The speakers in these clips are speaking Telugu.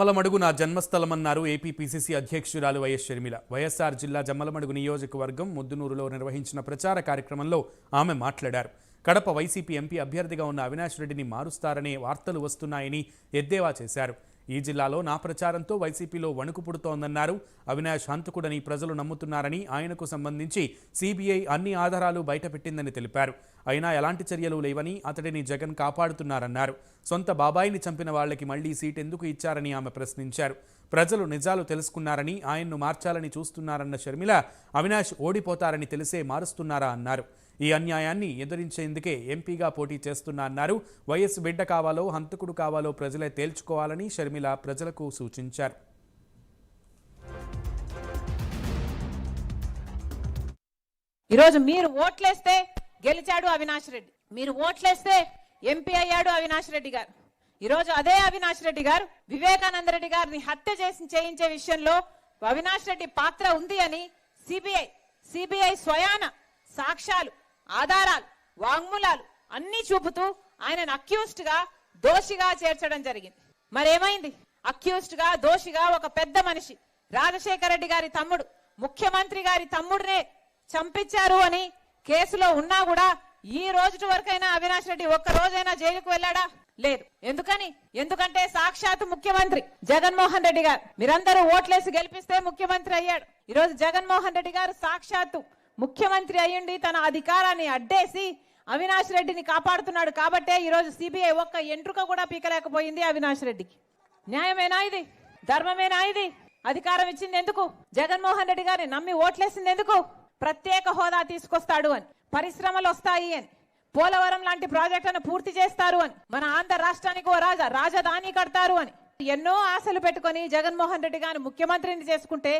జమ్మలమడుగు నా జన్మస్థలమన్నారు ఏపీ పీసీసీ అధ్యక్షురాలు వైఎస్ షర్మిల. వైఎస్ఆర్ జిల్లా జమ్మలమడుగు నియోజకవర్గం ముద్దునూరులో నిర్వహించిన ప్రచార కార్యక్రమంలో ఆమె మాట్లాడారు. కడప వైసీపీ ఎంపీ అభ్యర్థిగా ఉన్న అవినాష్ రెడ్డిని మారుస్తారనే వార్తలు వస్తున్నాయని ఎద్దేవా చేశారు. ఈ జిల్లాలో నా ప్రచారంతో వైసీపీలో వణుకు పుడుతోందన్నారు. అవినాష్ హంతకుడని ప్రజలు నమ్ముతున్నారని, ఆయనకు సంబంధించి సీబీఐ అన్ని ఆధారాలు బయటపెట్టిందని తెలిపారు. అయినా ఎలాంటి చర్యలు లేవని, అతడిని జగన్ కాపాడుతున్నారన్నారు. సొంత బాబాయిని చంపిన వాళ్లకి మళ్లీ సీట్ ఎందుకు ఇచ్చారని ఆమె ప్రశ్నించారు. ప్రజలు నిజాలు తెలుసుకున్నారని, ఆయన్ను మార్చాలని చూస్తున్నారన్న షర్మిల, అవినాష్ ఓడిపోతారని తెలిసే మారుస్తున్నారా అన్నారు. ఈ అన్యాయాన్ని ఎదిరించేందుకే ఎంపీగా పోటీ చేస్తున్నా అన్నారు. వైఎస్ బిడ్డ కావాలో హంతకుడు కావాలో ప్రజలే తేల్చుకోవాలని షర్మిల ప్రజలకు సూచించారు. ఈరోజు మీరు ఓట్లేస్తే గెలిచాడు అవినాష్ రెడ్డి, మీరు ఓట్లేస్తే ఎంపీ అయ్యాడు అవినాష్ రెడ్డి గారు. ఈరోజు అదే అవినాష్ రెడ్డి గారు వివేకానంద రెడ్డి గారిని హత్య చేయించే విషయంలో అవినాష్ రెడ్డి పాత్ర ఉంది అని సిబిఐ స్వయాన సాక్ష్యాలు, ఆధారాలు, వాంగ్మూలాలు అన్ని చూపుతూ ఆయనను అక్యూజ్డ్ గా, దోషిగా చేర్చడం జరిగింది. మరేమైంది? అక్యూజ్డ్ గా, దోషిగా ఒక పెద్ద మనిషి, రాజశేఖర రెడ్డి గారి తమ్ముడు, ముఖ్యమంత్రి గారి తమ్ముడినే చంపించారు అని కేసులో ఉన్నా కూడా ఈ రోజు వరకైనా అవినాష్ రెడ్డి ఒక్క రోజైనా జైలుకు వెళ్ళాడా? లేదు. ఎందుకంటే సాక్షాత్ ముఖ్యమంత్రి జగన్మోహన్ రెడ్డి గారు, మీరందరూ ఓట్లేసి గెలిపిస్తే ముఖ్యమంత్రి అయ్యాడు. ఈరోజు జగన్మోహన్ రెడ్డి గారు సాక్షాత్తు ముఖ్యమంత్రి అయ్యుండి తన అధికారాన్ని అడ్డేసి అవినాష్ రెడ్డిని కాపాడుతున్నాడు. కాబట్టే ఈరోజు సిబిఐ ఒక్క ఎంట్రుక కూడా పీకలేకపోయింది అవినాష్ రెడ్డికి. న్యాయమేనా ఇది? ధర్మమేనా ఇది? అధికారం ఇచ్చింది ఎందుకు? జగన్మోహన్ రెడ్డి గారిని నమ్మి ఓట్లేసింది ఎందుకు? ప్రత్యేక హోదా తీసుకొస్తాడు అని, పరిశ్రమలు వస్తాయి అని, పోలవరం లాంటి ప్రాజెక్టులను పూర్తి చేస్తారు అని, మన ఆంధ్ర రాష్ట్రానికి ఓ రాజధాని కడతారు అని ఎన్నో ఆశలు పెట్టుకొని జగన్మోహన్ రెడ్డి గారిని ముఖ్యమంత్రిని చేసుకుంటే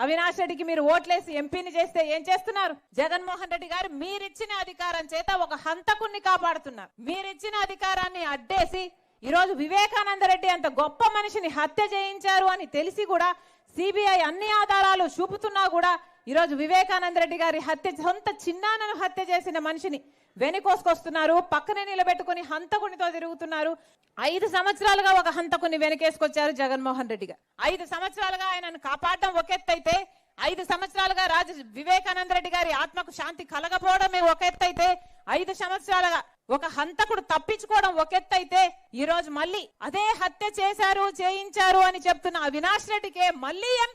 అవినాష్ రెడ్డికి మీరు ఓట్లేసి ఎంపీని చేస్తే ఏం చేస్తున్నారు? జగన్మోహన్ రెడ్డి గారు మీరిచ్చిన అధికారం చేత ఒక హంతకుణ్ణి కాపాడుతున్నారు. మీరిచ్చిన అధికారాన్ని అడ్డేసి ఈరోజు వివేకానంద రెడ్డి అంత గొప్ప మనిషిని హత్య చేయించారు అని తెలిసి కూడా సిబిఐ అన్ని ఆధారాలు చూపుతున్నా కూడా ఈరోజు వివేకానంద రెడ్డి గారి సొంత చిన్నాన్నను హత్య చేసిన మనిషిని వెనుకోసుకొస్తున్నారు. పక్కనే నిలబెట్టుకుని హంతకునితో తిరుగుతున్నారు. 5 సంవత్సరాలుగా ఒక హంతకుని వెనకేసుకొచ్చారు జగన్మోహన్ రెడ్డి గారు. 5 సంవత్సరాలుగా ఆయనను కాపాడడం ఒక ఎత్తైతే, 5 సంవత్సరాలుగా వివేకానంద రెడ్డి గారి ఆత్మకు శాంతి కలగపోవడమే ఒక ఎత్తైతే, 5 సంవత్సరాలుగా ఒక హంతకుడు తప్పించుకోవడం ఒక ఎత్తైతే, ఈ రోజు మళ్ళీ అదే హత్య చేయించారు అని చెప్తున్న అవినాష్ రెడ్డికే మళ్ళీ ఎంపీ